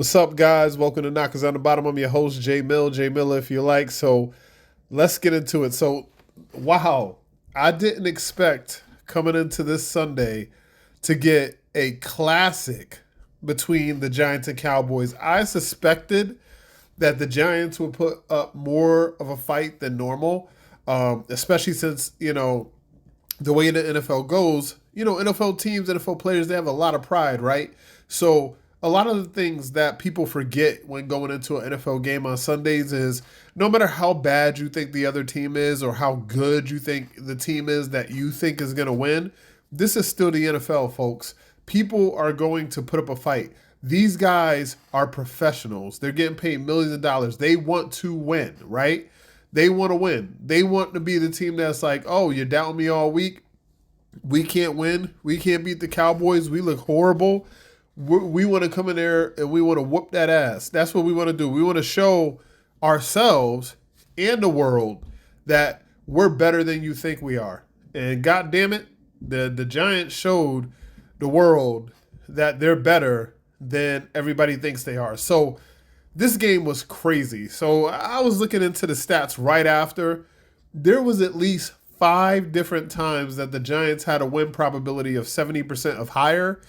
What's up, guys? Welcome to Knockers on the Bottom. I'm your host, Jay Mill. Jay Miller, if you like. So let's get into it. Wow, I didn't expect coming into this Sunday to get a classic between the Giants and Cowboys. I suspected that the Giants would put up more of a fight than normal, especially since, the way the NFL goes, NFL teams, NFL players, they have a lot of pride, right? So a lot of the things that people forget when going into an NFL game on Sundays is no matter how bad you think the other team is or how good you think the team is that you think is going to win, this is still the NFL, folks. People are going to put up a fight. These guys are professionals. They're getting paid millions of dollars. They want to win, right? They want to win. They want to be the team that's like, oh, you're doubting me all week. We can't win. We can't beat the Cowboys. We look horrible. We want to come in there and we want to whoop that ass. That's what we want to do. We want to show ourselves and the world that we're better than you think we are. And God damn it, the Giants showed the world that they're better than everybody thinks they are. So this game was crazy. So I was looking into the stats right after. There was at least 5 different times that the Giants had a win probability of 70% of higher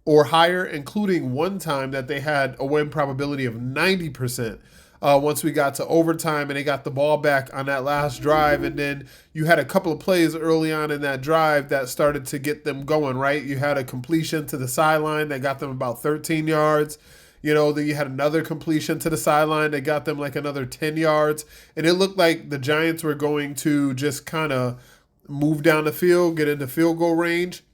or higher, including one time that they had a win probability of 90%. Once we got to overtime and they got the ball back on that last drive, and then you had a couple of plays early on in that drive that started to get them going, right? You had a completion to the sideline that got them about 13 yards. Then you had another completion to the sideline that got them like another 10 yards. And it looked like the Giants were going to just kind of move down the field, get into field goal range,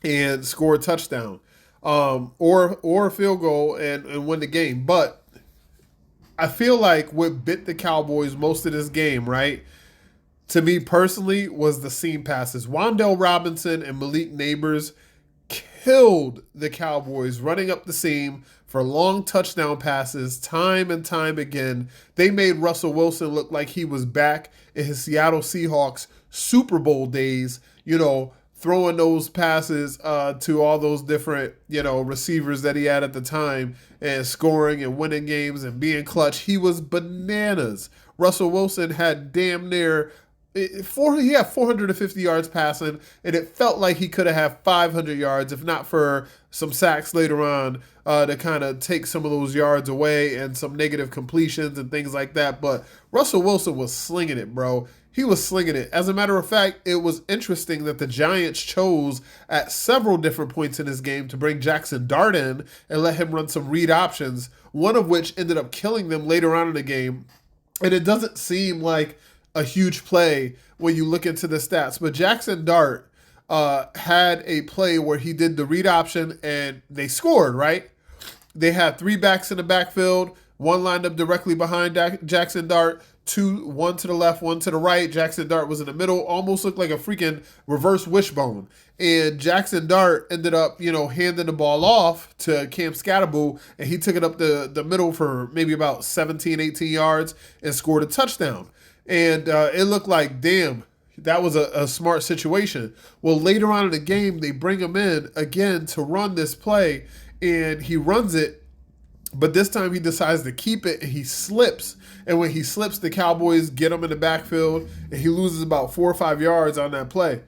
and score a touchdown. Or a field goal and win the game. But I feel like what bit the Cowboys most of this game, right, to me personally, was the seam passes. Wan'Dale Robinson and Malik Neighbors killed the Cowboys running up the seam for long touchdown passes time and time again. They made Russell Wilson look like he was back in his Seattle Seahawks Super Bowl days, throwing those passes to all those different, receivers that he had at the time and scoring and winning games and being clutch. He was bananas. Russell Wilson had damn near he had 450 yards passing, and it felt like he could have had 500 yards if not for some sacks later on to kind of take some of those yards away and some negative completions and things like that. But Russell Wilson was slinging it, bro. He was slinging it. As a matter of fact, it was interesting that the Giants chose at several different points in this game to bring Jackson Dart in and let him run some read options, one of which ended up killing them later on in the game. And it doesn't seem like a huge play when you look into the stats. But Jackson Dart had a play where he did the read option and they scored, right? They had 3 backs in the backfield, one lined up directly behind Jackson Dart, one to the left, one to the right. Jackson Dart was in the middle, almost looked like a freaking reverse wishbone. And Jackson Dart ended up, handing the ball off to Cam Scatterboo, and he took it up the middle for maybe about 17, 18 yards and scored a touchdown. And it looked like, damn, that was a smart situation. Well, later on in the game, they bring him in again to run this play, and he runs it, but this time he decides to keep it, and he slips. And when he slips, the Cowboys get him in the backfield, and he loses about 4 or 5 yards on that play.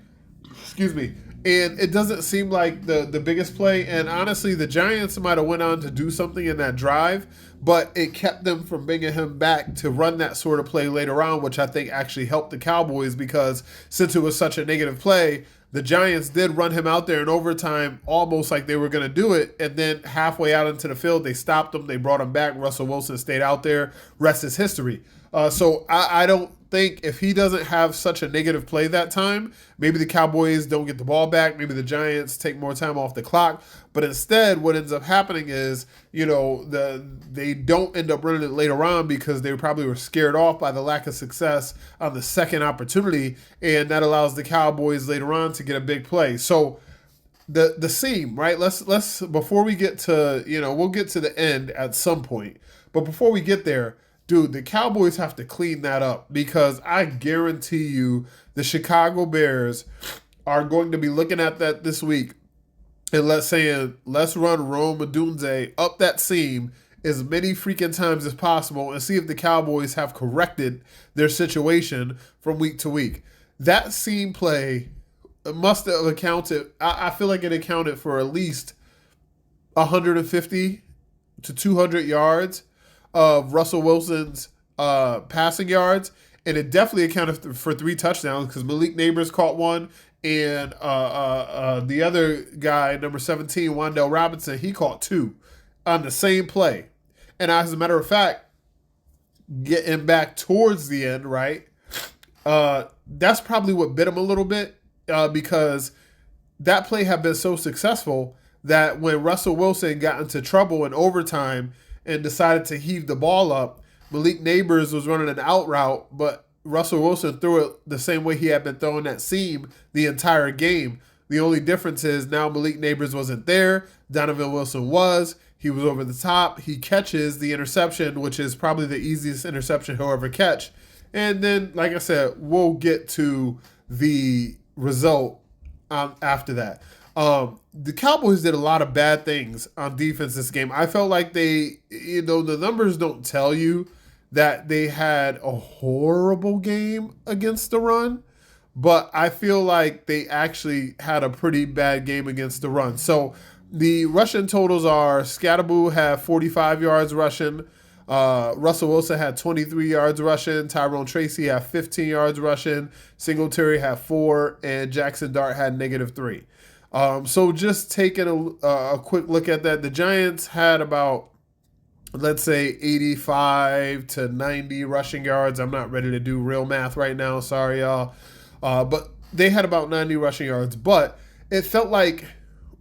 Excuse me. And it doesn't seem like the biggest play. And honestly, the Giants might have went on to do something in that drive, but it kept them from bringing him back to run that sort of play later on, which I think actually helped the Cowboys because since it was such a negative play, the Giants did run him out there in overtime almost like they were going to do it. And then halfway out into the field, they stopped him. They brought him back. Russell Wilson stayed out there. Rest is history. So I don't think if he doesn't have such a negative play that time, maybe the Cowboys don't get the ball back. Maybe the Giants take more time off the clock. But instead, what ends up happening is, they don't end up running it later on because they probably were scared off by the lack of success on the second opportunity. And that allows the Cowboys later on to get a big play. So the seam, right? Let's before we get to, we'll get to the end at some point. But before we get there, dude, the Cowboys have to clean that up because I guarantee you the Chicago Bears are going to be looking at that this week and let's run Rome Odunze up that seam as many freaking times as possible and see if the Cowboys have corrected their situation from week to week. That seam play must have accounted, I feel like it accounted for at least 150 to 200 yards of Russell Wilson's passing yards, and it definitely accounted for 3 touchdowns because Malik Neighbors caught one, and the other guy, number 17, Wan'Dale Robinson, he caught 2 on the same play. And as a matter of fact, getting back towards the end, right, that's probably what bit him a little bit because that play had been so successful that when Russell Wilson got into trouble in overtime and decided to heave the ball up, Malik Neighbors was running an out route, but Russell Wilson threw it the same way he had been throwing that seam the entire game. The only difference is now Malik Neighbors wasn't there. Donovan Wilson was. He was over the top. He catches the interception, which is probably the easiest interception he'll ever catch. And then, like I said, we'll get to the result after that. The Cowboys did a lot of bad things on defense this game. I felt like they, the numbers don't tell you that they had a horrible game against the run, but I feel like they actually had a pretty bad game against the run. So the rushing totals are Scatterboo had 45 yards rushing. Russell Wilson had 23 yards rushing. Tyrone Tracy had 15 yards rushing. Singletary had 4, and Jackson Dart had -3. So just taking a quick look at that, the Giants had about, let's say, 85 to 90 rushing yards. I'm not ready to do real math right now. Sorry, y'all. But they had about 90 rushing yards. But it felt like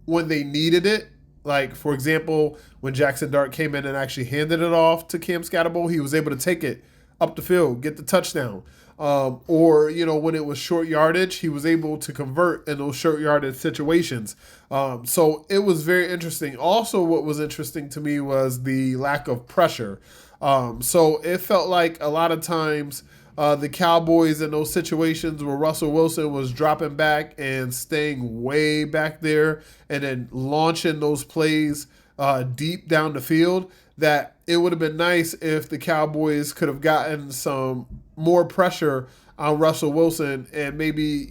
when they needed it, like, for example, when Jackson Dart came in and actually handed it off to Cam Scatterbo, he was able to take it up the field, get the touchdown. Or, when it was short yardage, he was able to convert in those short yardage situations. So it was very interesting. Also, what was interesting to me was the lack of pressure. So it felt like a lot of times the Cowboys in those situations where Russell Wilson was dropping back and staying way back there and then launching those plays deep down the field, that it would have been nice if the Cowboys could have gotten some more pressure on Russell Wilson and maybe,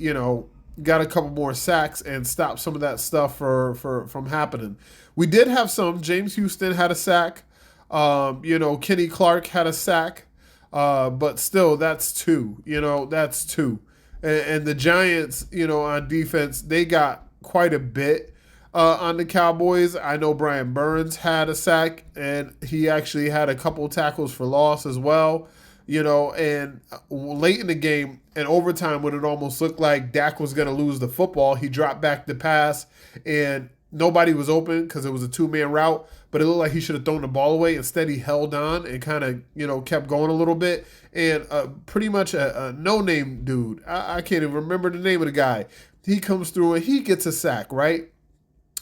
got a couple more sacks and stopped some of that stuff from happening. We did have some. James Houston had a sack. Kenny Clark had a sack. But still, that's 2. That's 2. And the Giants, on defense, they got quite a bit on the Cowboys. I know Brian Burns had a sack, and he actually had a couple tackles for loss as well. And late in the game, in overtime, when it almost looked like Dak was going to lose the football, he dropped back the pass, and nobody was open because it was a 2-man route, but it looked like he should have thrown the ball away. Instead, he held on and kind of, kept going a little bit. And pretty much a no-name dude, I can't even remember the name of the guy, he comes through and he gets a sack, right?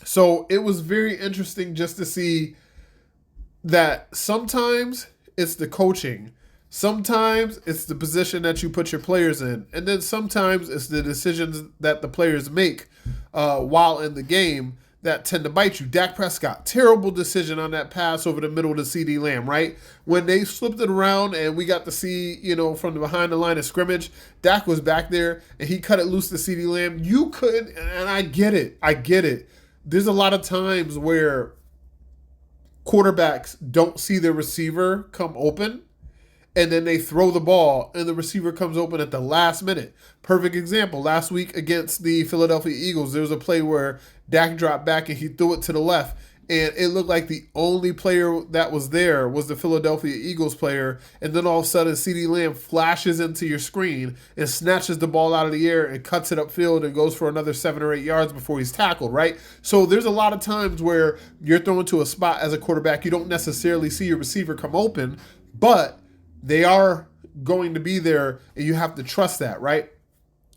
So it was very interesting just to see that sometimes it's the coaching. Sometimes it's the position that you put your players in. And then sometimes it's the decisions that the players make while in the game that tend to bite you. Dak Prescott, terrible decision on that pass over the middle to CeeDee Lamb, right? When they flipped it around and we got to see, from behind the line of scrimmage, Dak was back there and he cut it loose to CeeDee Lamb. You couldn't, and I get it. There's a lot of times where quarterbacks don't see their receiver come open, and then they throw the ball, and the receiver comes open at the last minute. Perfect example. Last week against the Philadelphia Eagles, there was a play where Dak dropped back and he threw it to the left, and it looked like the only player that was there was the Philadelphia Eagles player, and then all of a sudden CeeDee Lamb flashes into your screen and snatches the ball out of the air and cuts it upfield and goes for another 7 or 8 yards before he's tackled, right? So there's a lot of times where you're thrown to a spot as a quarterback, you don't necessarily see your receiver come open, but they are going to be there, and you have to trust that, right?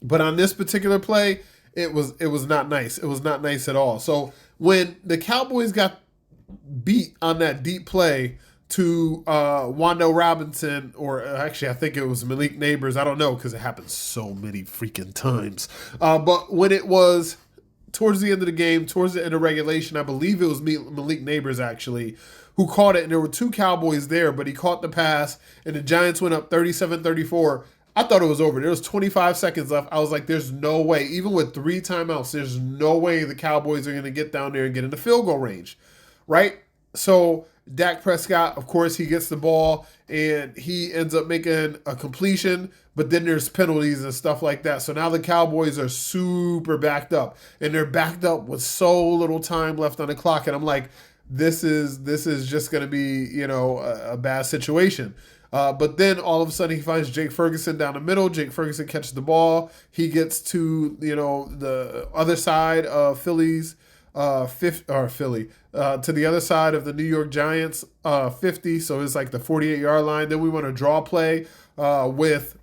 But on this particular play, it was not nice. It was not nice at all. So when the Cowboys got beat on that deep play to Wan'Dale Robinson, or actually I think it was Malik Neighbors, I don't know because it happened so many freaking times. But when it was towards the end of the game, towards the end of regulation, I believe it was Malik Neighbors actually, who caught it, and there were two Cowboys there, but he caught the pass, and the Giants went up 37-34. I thought it was over. There was 25 seconds left. I was like, there's no way. Even with 3 timeouts, there's no way the Cowboys are going to get down there and get into field goal range, right? So Dak Prescott, of course, he gets the ball, and he ends up making a completion, but then there's penalties and stuff like that. So now the Cowboys are super backed up, and they're backed up with so little time left on the clock. And I'm like, this is just going to be, a bad situation. But then all of a sudden he finds Jake Ferguson down the middle. Jake Ferguson catches the ball. He gets to, the other side of Philly, to the other side of the New York Giants 50. So it's like the 48-yard line. Then we want to draw play with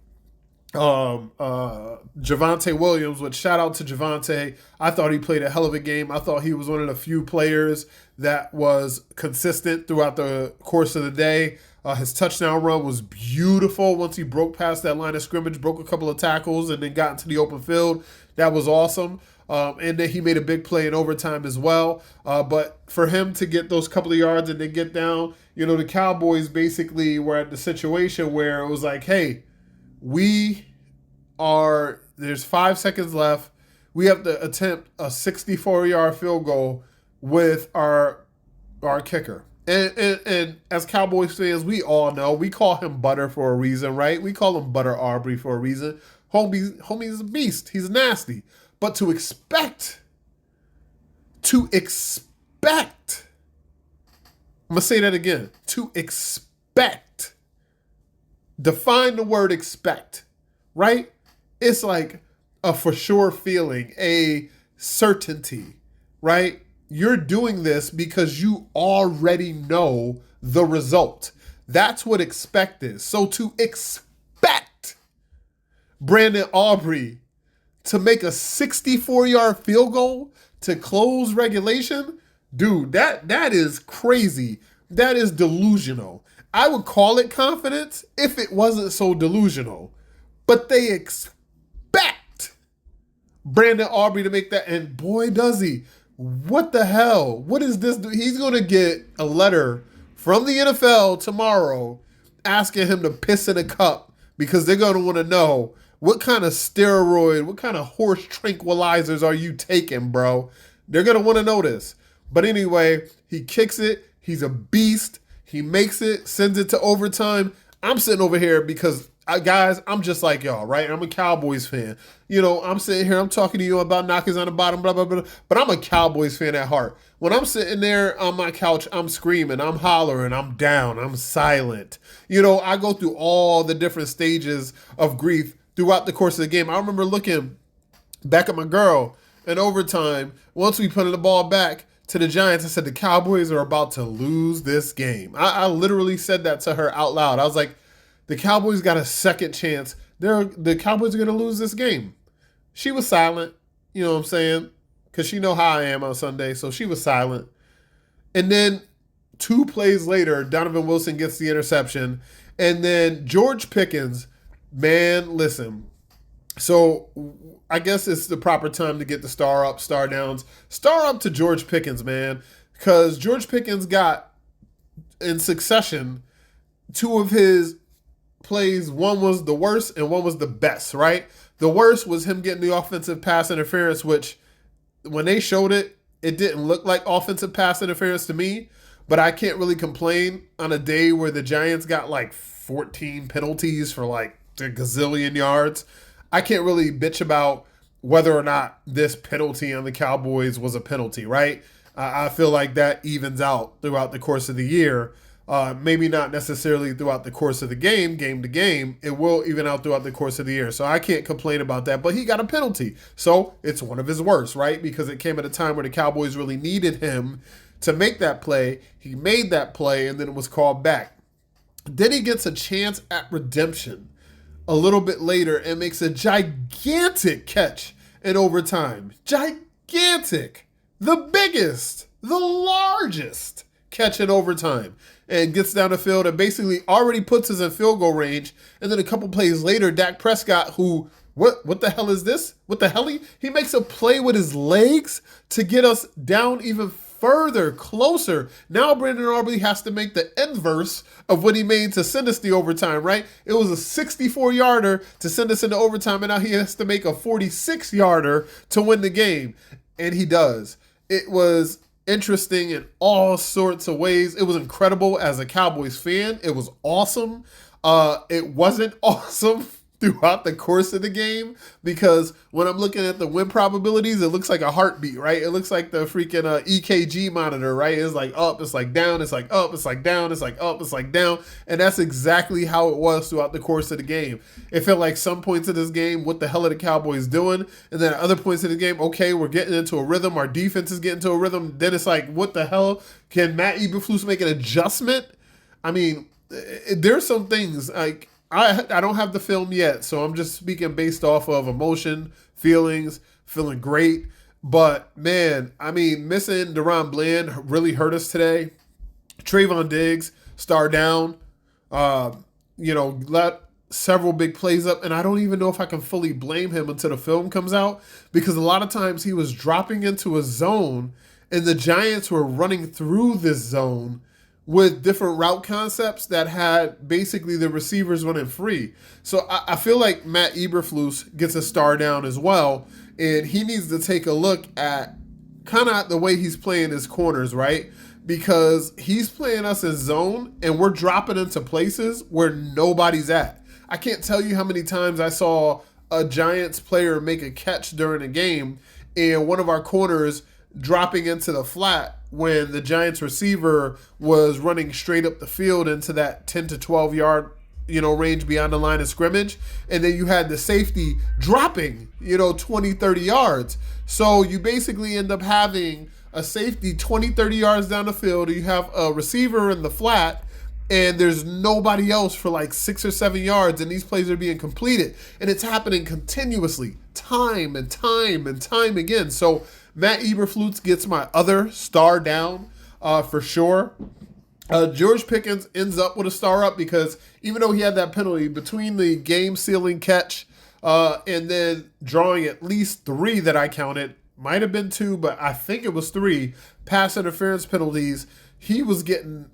Javonte Williams, which shout out to Javonte. I thought he played a hell of a game. I thought he was one of the few players that was consistent throughout the course of the day. His touchdown run was beautiful once he broke past that line of scrimmage, broke a couple of tackles, and then got into the open field. That was awesome. And then he made a big play in overtime as well. But for him to get those couple of yards and then get down, the Cowboys basically were at the situation where it was like, hey, there's 5 seconds left. We have to attempt a 64-yard field goal with our kicker. And as Cowboys fans, we all know, we call him Butter for a reason, right? We call him Butter Aubrey for a reason. Homie's a beast. He's nasty. But to expect, I'm going to say that again, to expect, define the word expect, right? It's like a for sure feeling, a certainty, right? You're doing this because you already know the result. That's what expect is. So to expect Brandon Aubrey to make a 64-yard field goal to close regulation, dude, that is crazy. That is delusional. I would call it confidence if it wasn't so delusional. But they expect Brandon Aubrey to make that, and boy, does he. What the hell? What is this? He's going to get a letter from the NFL tomorrow asking him to piss in a cup because they're going to want to know what kind of steroid, what kind of horse tranquilizers are you taking, bro? They're going to want to know this. But anyway, he kicks it. He's a beast. He makes it, sends it to overtime. I'm sitting over here because, guys, I'm just like y'all, right? I'm a Cowboys fan. I'm sitting here, I'm talking to you about knockers on the bottom, blah, blah, blah. But I'm a Cowboys fan at heart. When I'm sitting there on my couch, I'm screaming, I'm hollering, I'm down, I'm silent. I go through all the different stages of grief throughout the course of the game. I remember looking back at my girl in overtime. Once we put the ball back to the Giants, I said, the Cowboys are about to lose this game. I literally said that to her out loud. I was like, the Cowboys got a second chance. The Cowboys are going to lose this game. She was silent, you know what I'm saying? Because she know how I am on Sunday, so she was silent. And then 2 plays later, Donovan Wilson gets the interception. And then George Pickens, man, listen. So I guess it's the proper time to get the star up, star downs. Star up to George Pickens, man. Because George Pickens got, in succession, 2 of his plays. One was the worst and one was the best, right? The worst was him getting the offensive pass interference, which when they showed it, it didn't look like offensive pass interference to me, but I can't really complain on a day where the Giants got like 14 penalties for like a gazillion yards. I can't really bitch about whether or not this penalty on the Cowboys was a penalty, right? I feel like that evens out throughout the course of the year. Maybe not necessarily throughout the course of the game to game. It will even out throughout the course of the year. So I can't complain about that. But he got a penalty. So it's one of his worst, right? Because it came at a time where the Cowboys really needed him to make that play. He made that play, and then it was called back. Then he gets a chance at redemption a little bit later and makes a gigantic catch in overtime. Gigantic. The biggest, the largest catch in overtime. And gets down the field and basically already puts us in field goal range. And then a couple plays later, Dak Prescott, who What the hell is this? What the hell? He makes a play with his legs to get us down even further, closer. Now Brandon Aubrey has to make the inverse of what he made to send us the overtime, right? It was a 64-yarder to send us into overtime, and now he has to make a 46-yarder to win the game. And he does. It was interesting in all sorts of ways. It was incredible as a Cowboys fan. It was awesome. It wasn't awesome throughout the course of the game, because when I'm looking at the win probabilities, it looks like a heartbeat, right? It looks like the freaking EKG monitor, right? It's like up, it's like down, it's like up, it's like down, it's like up, it's like down. And that's exactly how it was throughout the course of the game. It felt like some points of this game, what the hell are the Cowboys doing? And then at other points of the game, okay, we're getting into a rhythm. Our defense is getting to a rhythm. Then it's like, what the hell? Can Matt Eberflus make an adjustment? I mean, there's some things like, I don't have the film yet, so I'm just speaking based off of emotion, feelings, feeling great. But, man, I mean, missing Deron Bland really hurt us today. Trayvon Diggs, star down, let several big plays up. And I don't even know if I can fully blame him until the film comes out, because a lot of times he was dropping into a zone, and the Giants were running through this zone with different route concepts that had basically the receivers running free. So I feel like Matt Eberflus gets a star down as well, and he needs to take a look at kind of the way he's playing his corners, right? Because he's playing us in zone, and we're dropping into places where nobody's at. I can't tell you how many times I saw a Giants player make a catch during a game, and one of our corners dropping into the flat when the Giants receiver was running straight up the field into that 10 to 12 yard, range beyond the line of scrimmage. And then you had the safety dropping, 20, 30 yards. So you basically end up having a safety 20, 30 yards down the field. You have a receiver in the flat, and there's nobody else for like 6 or 7 yards, and these plays are being completed. And it's happening continuously, time and time and time again. So Matt Eberflus gets my other star down for sure. George Pickens ends up with a star up, because even though he had that penalty between the game-sealing catch and then drawing at least 3 that I counted, might have been 2, but I think it was 3 pass interference penalties, he was getting,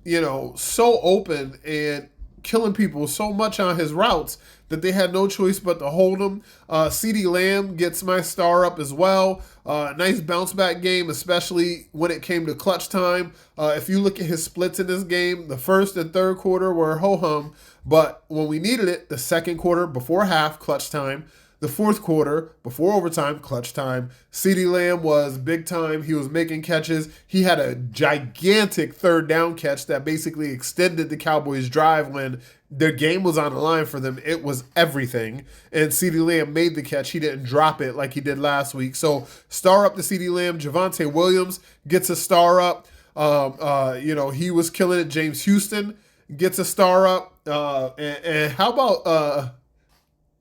so open and killing people so much on his routes that they had no choice but to hold him. CeeDee Lamb gets my star up as well. Nice bounce back game, especially when it came to clutch time. If you look at his splits in this game, the first and third quarter were ho-hum, but when we needed it, the second quarter before half, clutch time. The fourth quarter, before overtime, clutch time. CeeDee Lamb was big time. He was making catches. He had a gigantic third down catch that basically extended the Cowboys' drive when their game was on the line for them. It was everything. And CeeDee Lamb made the catch. He didn't drop it like he did last week. So star up to CeeDee Lamb. Javonte Williams gets a star up. He was killing it. James Houston gets a star up. And how about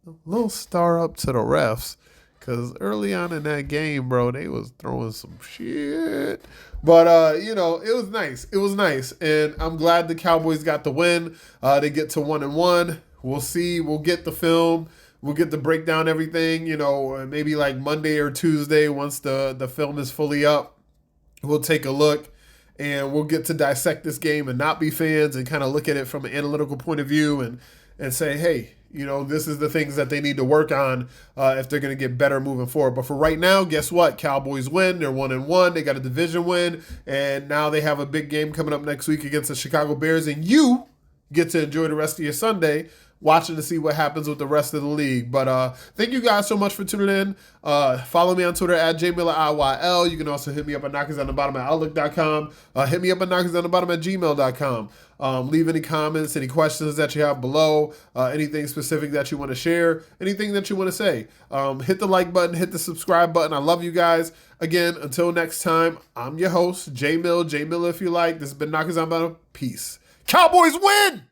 a little star up to the refs, because early on in that game, bro, they was throwing some shit. But, it was nice. It was nice. And I'm glad the Cowboys got the win. They get to 1-1. We'll see. We'll get the film. We'll get to break down everything, maybe like Monday or Tuesday once the film is fully up. We'll take a look, and we'll get to dissect this game and not be fans and kind of look at it from an analytical point of view and say, hey, this is the things that they need to work on if they're going to get better moving forward. But for right now, guess what? Cowboys win. They're 1-1. They got a division win. And now they have a big game coming up next week against the Chicago Bears. And you get to enjoy the rest of your Sunday watching to see what happens with the rest of the league. But thank you guys so much for tuning in. Follow me on Twitter at JMillerIYL. You can also hit me up at knockersdownthebottom at outlook.com. Hit me up at knockersdownthebottom at gmail.com. Leave any comments, any questions that you have below, anything specific that you want to share, anything that you want to say. Hit the like button, hit the subscribe button. I love you guys. Again, until next time, I'm your host, J Mill if you like. This has been Knockers on Bottom. Peace. Cowboys win!